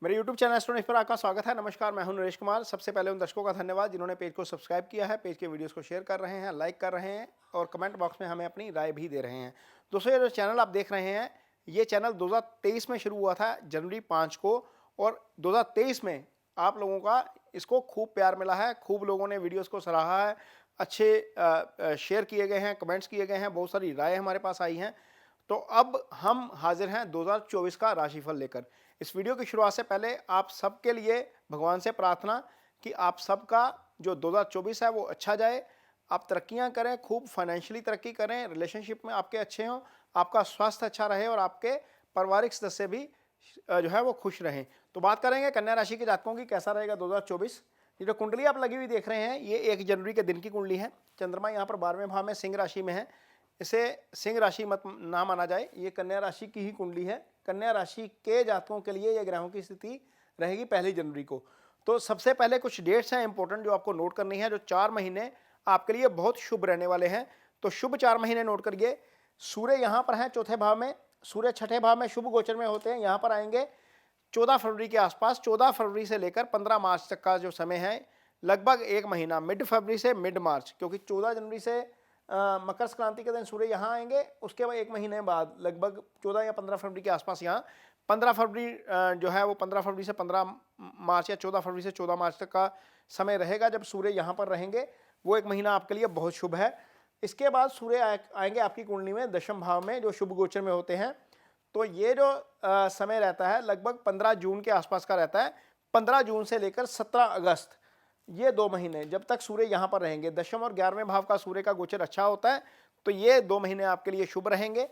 मेरे YouTube channel astronaut पर आपका स्वागत है। नमस्कार, मैं हूं नरेश कुमार। सबसे पहले उन दर्शकों का धन्यवाद जिन्होंने पेज को सब्सक्राइब किया है, पेज के वीडियोस को शेयर कर रहे हैं, लाइक कर रहे हैं और कमेंट बॉक्स में हमें अपनी राय भी दे रहे हैं। दोस्तों, ये जो चैनल आप देख रहे हैं, ये चैनल 2023 में शुरू हुआ था, जनवरी 5 को, और 2023 में आप लोगों का इसको खूब प्यार मिला है, खूब लोगों ने वीडियोज़ को सराहा है, अच्छे शेयर किए गए हैं, कमेंट्स किए गए हैं, बहुत सारी राय हमारे पास आई हैं। तो अब हम हाजिर हैं 2024 का राशिफल लेकर। इस वीडियो की शुरुआत से पहले आप सबके लिए भगवान से प्रार्थना कि आप सबका जो 2024 है वो अच्छा जाए, आप तरक्कियां करें, खूब फाइनेंशियली तरक्की करें, रिलेशनशिप में आपके अच्छे हों, आपका स्वास्थ्य अच्छा रहे और आपके पारिवारिक सदस्य भी जो है वो खुश रहें। तो बात करेंगे कन्या राशि के जातकों की, कैसा रहेगा 2024। ये जो कुंडली आप लगी हुई देख रहे हैं, ये 1 जनवरी के दिन की कुंडली है। चंद्रमा यहाँ पर 12वें भाव में सिंह राशि में है। इसे सिंह राशि मत ना माना जाए, ये कन्या राशि की ही कुंडली है। कन्या राशि के जातकों के लिए ये ग्रहों की स्थिति रहेगी 1 जनवरी को। तो सबसे पहले कुछ डेट्स हैं इंपॉर्टेंट जो आपको नोट करनी है, जो 4 महीने आपके लिए बहुत शुभ रहने वाले हैं। तो शुभ 4 महीने नोट करिए। सूर्य यहाँ पर हैं चौथे भाव में, सूर्य छठे भाव में शुभ गोचर में होते हैं, यहाँ पर आएंगे 14 फरवरी के आसपास। 14 फरवरी से लेकर 15 मार्च तक का जो समय है, लगभग 1 महीना, मिड फरवरी से मिड मार्च, क्योंकि 14 जनवरी से मकर संक्रांति के दिन सूर्य यहाँ आएंगे, उसके बाद 1 महीने बाद लगभग 14 या 15 फरवरी के आसपास यहाँ 15 फरवरी जो है वो 15 फरवरी से 15 मार्च या 14 फरवरी से 14 मार्च तक का समय रहेगा जब सूर्य यहाँ पर रहेंगे। वो 1 महीना आपके लिए बहुत शुभ है। इसके बाद सूर्य आएंगे आपकी कुंडली में दशम भाव में, जो शुभ गोचर में होते हैं। तो ये जो समय रहता है लगभग 15 जून के आसपास का रहता है। 15 जून से लेकर 17 अगस्त, ये 2 महीने जब तक सूर्य यहाँ पर रहेंगे। दशम और 11वें भाव का सूर्य का गोचर अच्छा होता है, तो ये 2 महीने आपके लिए शुभ रहेंगे।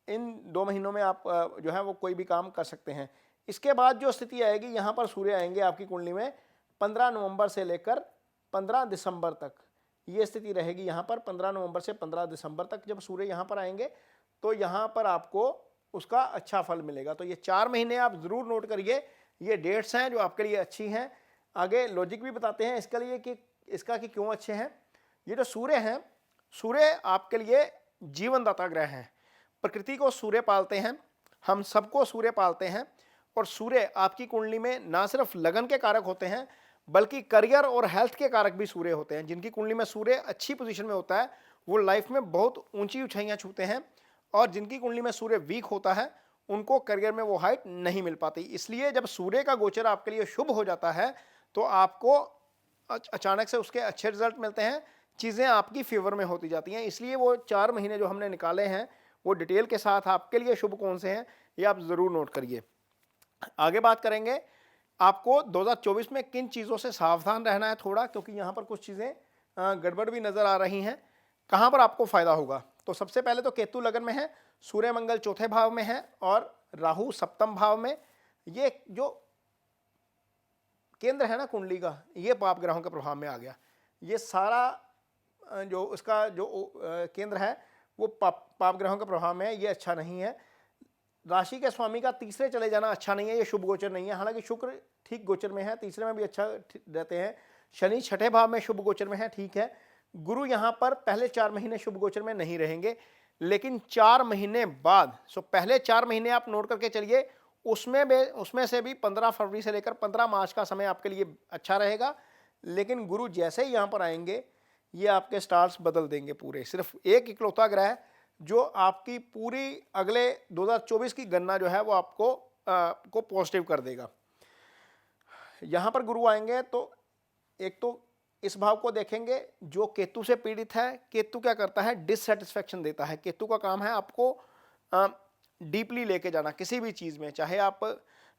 इन 2 महीनों में आप जो है वो कोई भी काम कर सकते हैं। इसके बाद जो स्थिति आएगी, यहाँ पर सूर्य आएंगे आपकी कुंडली में 15 नवंबर से लेकर 15 दिसंबर तक, ये स्थिति रहेगी यहाँ पर। 15 नवंबर से 15 दिसंबर तक जब सूर्य यहाँ पर आएंगे, तो यहाँ पर आपको उसका अच्छा फल मिलेगा। तो ये 4 महीने आप ज़रूर नोट करिए। ये डेट्स हैं जो आपके लिए अच्छी हैं। आगे लॉजिक भी बताते हैं इसके लिए कि इसका कि क्यों अच्छे हैं। ये जो सूर्य हैं, सूर्य आपके लिए जीवनदाता ग्रह हैं। प्रकृति को सूर्य पालते हैं, हम सबको सूर्य पालते हैं। और सूर्य आपकी कुंडली में ना सिर्फ लगन के कारक होते हैं, बल्कि करियर और हेल्थ के कारक भी सूर्य होते हैं। जिनकी कुंडली में सूर्य अच्छी पोजीशन में होता है, वो लाइफ में बहुत ऊंची ऊंचाइयां छूते हैं। और जिनकी कुंडली में सूर्य वीक होता है, उनको करियर में वो हाइट नहीं मिल पाती। इसलिए जब सूर्य का गोचर आपके लिए शुभ हो जाता है, तो आपको अचानक से उसके अच्छे रिजल्ट मिलते हैं, चीज़ें आपकी फेवर में होती जाती हैं। इसलिए वो 4 महीने जो हमने निकाले हैं, वो डिटेल के साथ आपके लिए शुभ कौन से हैं, ये आप ज़रूर नोट करिए। आगे बात करेंगे आपको 2024 में किन चीज़ों से सावधान रहना है थोड़ा, क्योंकि यहाँ पर कुछ चीज़ें गड़बड़ भी नज़र आ रही हैं। कहाँ पर आपको फ़ायदा होगा, तो सबसे पहले तो केतु लगन में है, सूर्य मंगल चौथे भाव में है और राहु सप्तम भाव में। ये जो केंद्र है ना कुंडली का, ये पाप ग्रहों के प्रभाव में आ गया। ये सारा जो उसका जो केंद्र है वो पाप ग्रहों के प्रभाव में है, ये अच्छा नहीं है। राशि के स्वामी का तीसरे चले जाना अच्छा नहीं है, ये शुभ गोचर नहीं है। हालांकि शुक्र ठीक गोचर में है, तीसरे में भी अच्छा रहते हैं। शनि छठे भाव में शुभ गोचर में है, ठीक है। गुरु यहाँ पर पहले 4 महीने शुभ गोचर में नहीं रहेंगे, लेकिन 4 महीने बाद, पहले 4 महीने आप नोट करके चलिए, उसमें से भी 15 फरवरी से लेकर 15 मार्च का समय आपके लिए अच्छा रहेगा। लेकिन गुरु जैसे ही यहाँ पर आएंगे, ये आपके स्टार्स बदल देंगे पूरे। सिर्फ एक इकलौता ग्रह जो आपकी पूरी अगले 2024 की गणना जो है वो आपको को पॉजिटिव कर देगा। यहाँ पर गुरु आएंगे तो एक तो इस भाव को देखेंगे जो केतु से पीड़ित है। केतु क्या करता है, डिससेटिस्फैक्शन देता है। केतु का काम है आपको डीपली लेके जाना किसी भी चीज़ में, चाहे आप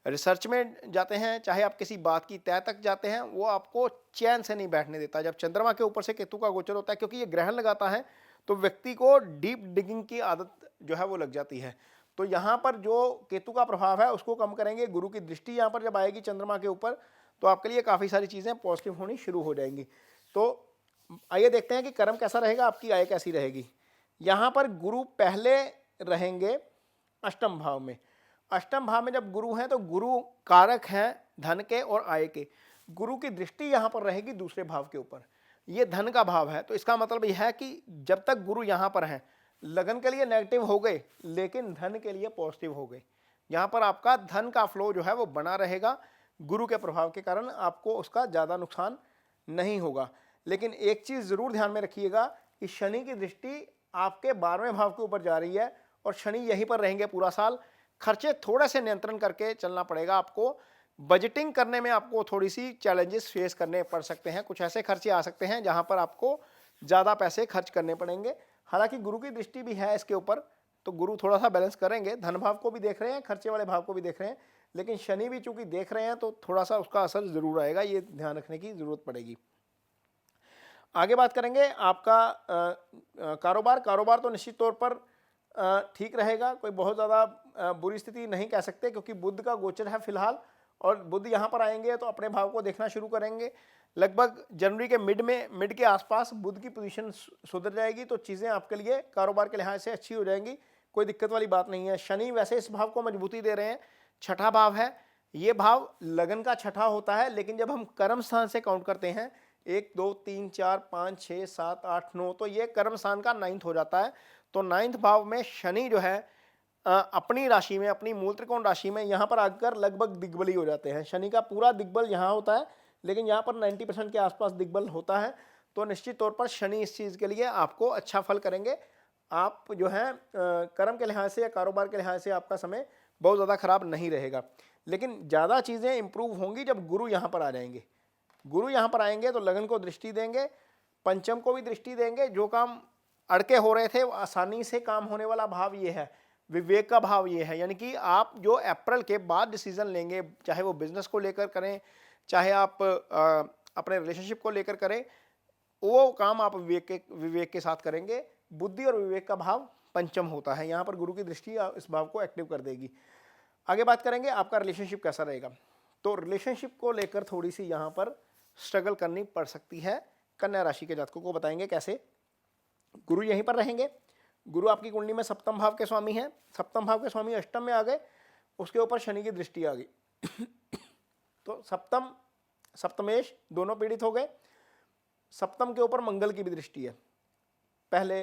रिसर्च में जाते हैं, चाहे आप किसी बात की तय तक जाते हैं, वो आपको चैन से नहीं बैठने देता। जब चंद्रमा के ऊपर से केतु का गोचर होता है, क्योंकि ये ग्रहण लगाता है, तो व्यक्ति को डीप डिगिंग की आदत जो है वो लग जाती है। तो यहाँ पर जो केतु का प्रभाव है उसको कम करेंगे। गुरु की दृष्टि यहाँ पर जब आएगी चंद्रमा के ऊपर, तो आपके लिए काफ़ी सारी चीज़ें पॉजिटिव होनी शुरू हो जाएंगी। तो आइए देखते हैं कि कर्म कैसा रहेगा, आपकी आय कैसी रहेगी। यहाँ पर गुरु पहले रहेंगे अष्टम भाव में। अष्टम भाव में जब गुरु हैं, तो गुरु कारक हैं धन के और आय के। गुरु की दृष्टि यहाँ पर रहेगी दूसरे भाव के ऊपर, ये धन का भाव है। तो इसका मतलब यह है कि जब तक गुरु यहाँ पर हैं, लगन के लिए नेगेटिव हो गए, लेकिन धन के लिए पॉजिटिव हो गए। यहाँ पर आपका धन का फ्लो जो है वो बना रहेगा, गुरु के प्रभाव के कारण आपको उसका ज़्यादा नुकसान नहीं होगा। लेकिन एक चीज़ ज़रूर ध्यान में रखिएगा कि शनि की दृष्टि आपके 12वें भाव के ऊपर जा रही है और शनि यहीं पर रहेंगे पूरा साल। खर्चे थोड़े से नियंत्रण करके चलना पड़ेगा आपको। बजटिंग करने में आपको थोड़ी सी चैलेंजेस फेस करने पड़ सकते हैं। कुछ ऐसे खर्चे आ सकते हैं जहां पर आपको ज़्यादा पैसे खर्च करने पड़ेंगे। हालांकि गुरु की दृष्टि भी है इसके ऊपर, तो गुरु थोड़ा सा बैलेंस करेंगे। धन भाव को भी देख रहे हैं, खर्चे वाले भाव को भी देख रहे हैं, लेकिन शनि भी चूंकि देख रहे हैं तो थोड़ा सा उसका असर जरूर आएगा, ये ध्यान रखने की जरूरत पड़ेगी। आगे बात करेंगे आपका कारोबार तो निश्चित तौर पर ठीक रहेगा। कोई बहुत ज़्यादा बुरी स्थिति नहीं कह सकते, क्योंकि बुध का गोचर है फिलहाल, और बुध यहाँ पर आएंगे तो अपने भाव को देखना शुरू करेंगे। लगभग जनवरी के मिड के आसपास बुध की पोजीशन सुधर जाएगी, तो चीज़ें आपके लिए कारोबार के लिहाज से अच्छी हो जाएंगी, कोई दिक्कत वाली बात नहीं है। शनि वैसे इस भाव को मजबूती दे रहे हैं, छठा भाव है, ये भाव लगन का छठा होता है, लेकिन जब हम कर्म स्थान से काउंट करते हैं 1 2 3 4 5 6 7 8 9, तो ये कर्म स्थान का 9th हो जाता है। तो 9th भाव में शनि जो है अपनी राशि में, अपनी मूल त्रिकोण राशि में यहाँ पर आकर लगभग दिग्बली हो जाते हैं। शनि का पूरा दिग्बल यहाँ होता है, लेकिन यहाँ पर 90% के आसपास दिग्बल होता है। तो निश्चित तौर पर शनि इस चीज़ के लिए आपको अच्छा फल करेंगे। आप जो है कर्म के लिहाज से या कारोबार के लिहाज से आपका समय बहुत ज़्यादा खराब नहीं रहेगा, लेकिन ज़्यादा चीज़ें इंप्रूव होंगी जब गुरु यहाँ पर आ जाएंगे। गुरु यहाँ पर आएंगे तो लगन को दृष्टि देंगे, पंचम को भी दृष्टि देंगे। जो काम अड़के हो रहे थे आसानी से काम होने वाला भाव ये है, विवेक का भाव ये है। यानी कि आप जो अप्रैल के बाद डिसीजन लेंगे, चाहे वो बिजनेस को लेकर करें, चाहे आप अपने रिलेशनशिप को लेकर करें, वो काम आप विवेक के साथ करेंगे। बुद्धि और विवेक का भाव पंचम होता है, यहाँ पर गुरु की दृष्टि इस भाव को एक्टिव कर देगी। आगे बात करेंगे आपका रिलेशनशिप कैसा रहेगा। तो रिलेशनशिप को लेकर थोड़ी सी यहाँ पर स्ट्रगल करनी पड़ सकती है। कन्या राशि के जातकों को बताएंगे कैसे। गुरु यहीं पर रहेंगे। गुरु आपकी कुंडली में सप्तम भाव के स्वामी हैं। सप्तम भाव के स्वामी अष्टम में आ गए, उसके ऊपर शनि की दृष्टि आ गई तो सप्तम सप्तमेश दोनों पीड़ित हो गए। सप्तम के ऊपर मंगल की भी दृष्टि है पहले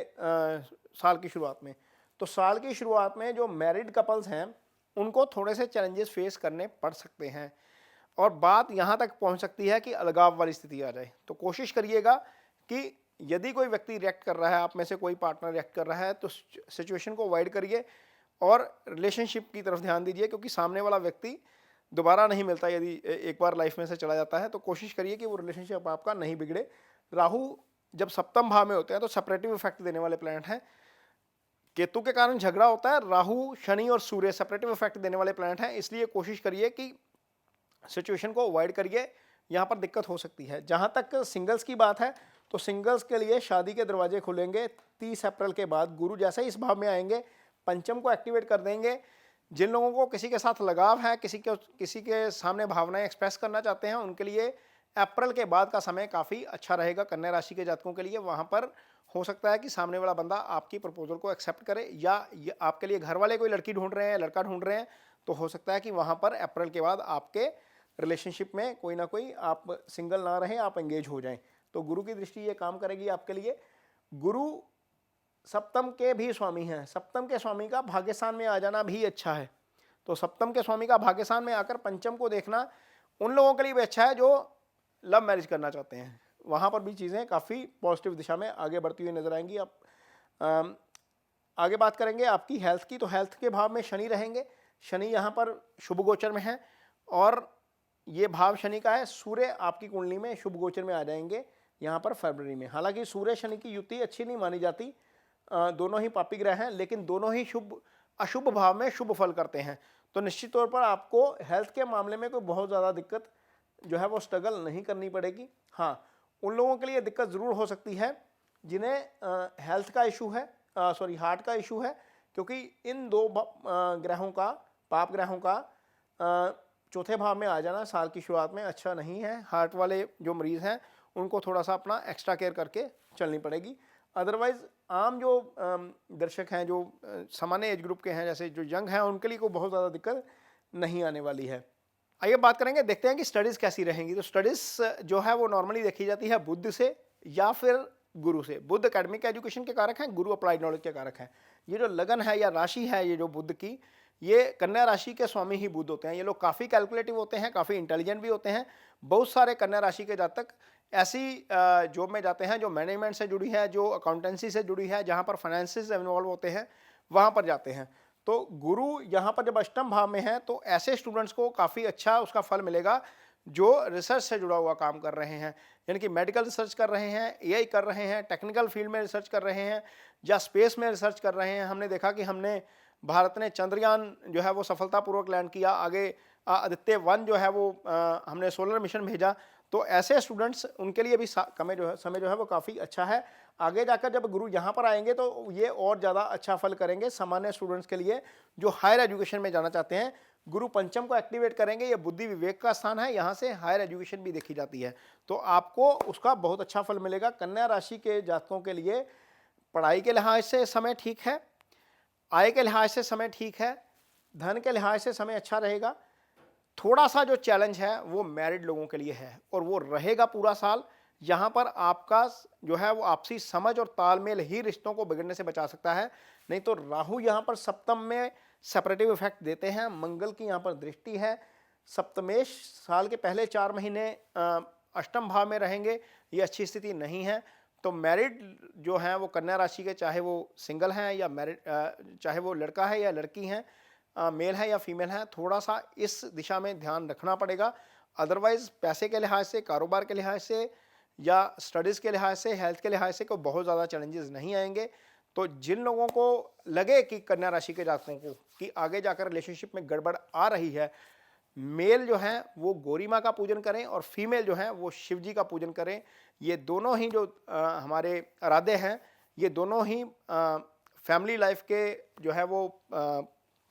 साल की शुरुआत में। तो साल की शुरुआत में जो मैरिड कपल्स हैं उनको थोड़े से चैलेंजेस फेस करने पड़ सकते हैं, और बात यहाँ तक पहुँच सकती है कि अलगाव वाली स्थिति आ जाए। तो कोशिश करिएगा कि यदि कोई व्यक्ति रिएक्ट कर रहा है, आप में से कोई पार्टनर रिएक्ट कर रहा है, तो सिचुएशन को अवॉइड करिए और रिलेशनशिप की तरफ ध्यान दीजिए, क्योंकि सामने वाला व्यक्ति दोबारा नहीं मिलता। यदि एक बार लाइफ में से चला जाता है तो कोशिश करिए कि वो रिलेशनशिप आपका नहीं बिगड़े। राहु जब सप्तम भाव में होते हैं तो सेपरेटिव इफेक्ट देने वाले प्लैनेट हैं। केतु के कारण झगड़ा होता है, राहु शनि और सूर्य सेपरेटिव इफेक्ट देने वाले प्लैनेट हैं, इसलिए कोशिश करिए कि सिचुएशन को अवॉइड करिए, यहाँ पर दिक्कत हो सकती है। जहाँ तक सिंगल्स की बात है तो सिंगल्स के लिए शादी के दरवाजे खुलेंगे 30 अप्रैल के बाद। गुरु जैसे ही इस भाव में आएंगे पंचम को एक्टिवेट कर देंगे। जिन लोगों को किसी के साथ लगाव है, किसी के सामने भावनाएं एक्सप्रेस करना चाहते हैं, उनके लिए अप्रैल के बाद का समय काफ़ी अच्छा रहेगा। कन्या राशि के जातकों के लिए वहाँ पर हो सकता है कि सामने वाला बंदा आपकी प्रपोजल को एक्सेप्ट करे, या आपके लिए घर वाले कोई लड़की ढूंढ रहे हैं, लड़का ढूंढ रहे हैं, तो हो सकता है कि वहाँ पर अप्रैल के बाद आपके रिलेशनशिप में कोई ना कोई, आप सिंगल ना रहें, आप एंगेज हो जाएं। तो गुरु की दृष्टि ये काम करेगी आपके लिए। गुरु सप्तम के भी स्वामी हैं। सप्तम के स्वामी का भाग्यस्थान में आ जाना भी अच्छा है। तो सप्तम के स्वामी का भाग्यस्थान में आकर पंचम को देखना उन लोगों के लिए भी अच्छा है जो लव मैरिज करना चाहते हैं। वहाँ पर भी चीज़ें काफ़ी पॉजिटिव दिशा में आगे बढ़ती हुई नजर आएंगी। आप आगे बात करेंगे आपकी हेल्थ की। तो हेल्थ के भाव में शनि रहेंगे। शनि यहाँ पर शुभ गोचर में है और ये भाव शनि का है। सूर्य आपकी कुंडली में शुभ गोचर में आ जाएंगे यहाँ पर फरवरी में। हालांकि सूर्य शनि की युति अच्छी नहीं मानी जाती, दोनों ही पापी ग्रह हैं, लेकिन दोनों ही अशुभ भाव में शुभ फल करते हैं। तो निश्चित तौर पर आपको हेल्थ के मामले में कोई बहुत ज़्यादा दिक्कत जो है वो स्ट्रगल नहीं करनी पड़ेगी। हाँ, उन लोगों के लिए दिक्कत ज़रूर हो सकती है जिन्हें हेल्थ का इशू है, हार्ट का इशू है, क्योंकि इन दो ग्रहों का, पाप ग्रहों का चौथे भाव में आ जाना साल की शुरुआत में अच्छा नहीं है। हार्ट वाले जो मरीज़ हैं उनको थोड़ा सा अपना एक्स्ट्रा केयर करके चलनी पड़ेगी। अदरवाइज़ आम जो दर्शक हैं, जो सामान्य एज ग्रुप के हैं, जैसे जो यंग हैं, उनके लिए कोई बहुत ज़्यादा दिक्कत नहीं आने वाली है। आइए बात करेंगे, देखते हैं कि स्टडीज़ कैसी रहेंगी। तो स्टडीज़ जो है वो नॉर्मली देखी जाती है बुध से या फिर गुरु से। बुध एकेडमिक एजुकेशन के कारक हैं, गुरु अप्लाइड नॉलेज के कारक हैं। ये जो लगन है या राशि है, ये जो बुध की, ये कन्या राशि के स्वामी ही बुध होते हैं। ये लोग काफ़ी कैलकुलेटिव होते हैं, काफ़ी इंटेलिजेंट भी होते हैं। बहुत सारे कन्या राशि के जातक ऐसी जॉब में जाते हैं जो मैनेजमेंट से जुड़ी है, जो अकाउंटेंसी से जुड़ी है, जहाँ पर फाइनेंसिस इन्वॉल्व होते हैं, वहाँ पर जाते हैं। तो गुरु यहाँ पर जब अष्टम भाव में है तो ऐसे स्टूडेंट्स को काफ़ी अच्छा उसका फल मिलेगा जो रिसर्च से जुड़ा हुआ काम कर रहे हैं, यानी कि मेडिकल रिसर्च कर रहे हैं, एआई कर रहे हैं, टेक्निकल फील्ड में रिसर्च कर रहे हैं या स्पेस में रिसर्च कर रहे हैं। हमने देखा कि भारत ने चंद्रयान जो है वो सफलतापूर्वक लैंड किया, आगे आदित्य 1 जो है वो हमने सोलर मिशन भेजा। तो ऐसे स्टूडेंट्स उनके लिए भी समय जो है वो काफ़ी अच्छा है। आगे जाकर जब गुरु यहाँ पर आएंगे तो ये और ज़्यादा अच्छा फल करेंगे सामान्य स्टूडेंट्स के लिए जो हायर एजुकेशन में जाना चाहते हैं। गुरु पंचम को एक्टिवेट करेंगे, ये बुद्धि विवेक का स्थान है, यहाँ से हायर एजुकेशन भी देखी जाती है, तो आपको उसका बहुत अच्छा फल मिलेगा। कन्या राशि के जातकों के लिए पढ़ाई के लिहाज से समय ठीक है, आय के लिहाज से समय ठीक है, धन के लिहाज से समय अच्छा रहेगा। थोड़ा सा जो चैलेंज है वो मैरिड लोगों के लिए है और वो रहेगा पूरा साल। यहाँ पर आपका जो है वो आपसी समझ और तालमेल ही रिश्तों को बिगड़ने से बचा सकता है। नहीं तो राहु यहाँ पर सप्तम में सेपरेटिव इफेक्ट देते हैं, मंगल की यहाँ पर दृष्टि है, सप्तमेश साल के पहले 4 महीने अष्टम भाव में रहेंगे, ये अच्छी स्थिति नहीं है। तो मैरिड जो हैं वो कन्या राशि के, चाहे वो सिंगल हैं या मैरिड, चाहे वो लड़का है या लड़की हैं, मेल है या फीमेल है, थोड़ा सा इस दिशा में ध्यान रखना पड़ेगा। अदरवाइज पैसे के लिहाज से, कारोबार के लिहाज से या स्टडीज़ के लिहाज से, हेल्थ के लिहाज से कोई बहुत ज़्यादा चैलेंजेस नहीं आएंगे। तो जिन लोगों को लगे कि कन्या राशि के जातकों को कि आगे जाकर रिलेशनशिप में गड़बड़ आ रही है, मेल जो हैं वो गौरी माँ का पूजन करें और फीमेल जो हैं वो शिव जी का पूजन करें। ये दोनों ही जो हमारे आराध्य हैं, ये दोनों ही फैमिली लाइफ के जो है वो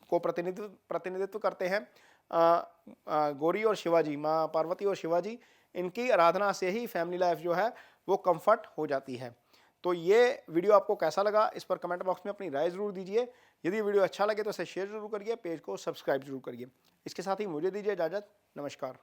को प्रतिनिधित्व करते हैं। गौरी और शिवाजी, माँ पार्वती और शिवाजी, इनकी आराधना से ही फैमिली लाइफ जो है वो कंफर्ट हो जाती है। तो ये वीडियो आपको कैसा लगा इस पर कमेंट बॉक्स में अपनी राय ज़रूर दीजिए। यदि वीडियो अच्छा लगे तो इसे शेयर जरूर करिए, पेज को सब्सक्राइब जरूर करिए। इसके साथ ही मुझे दीजिए इजाज़त। नमस्कार।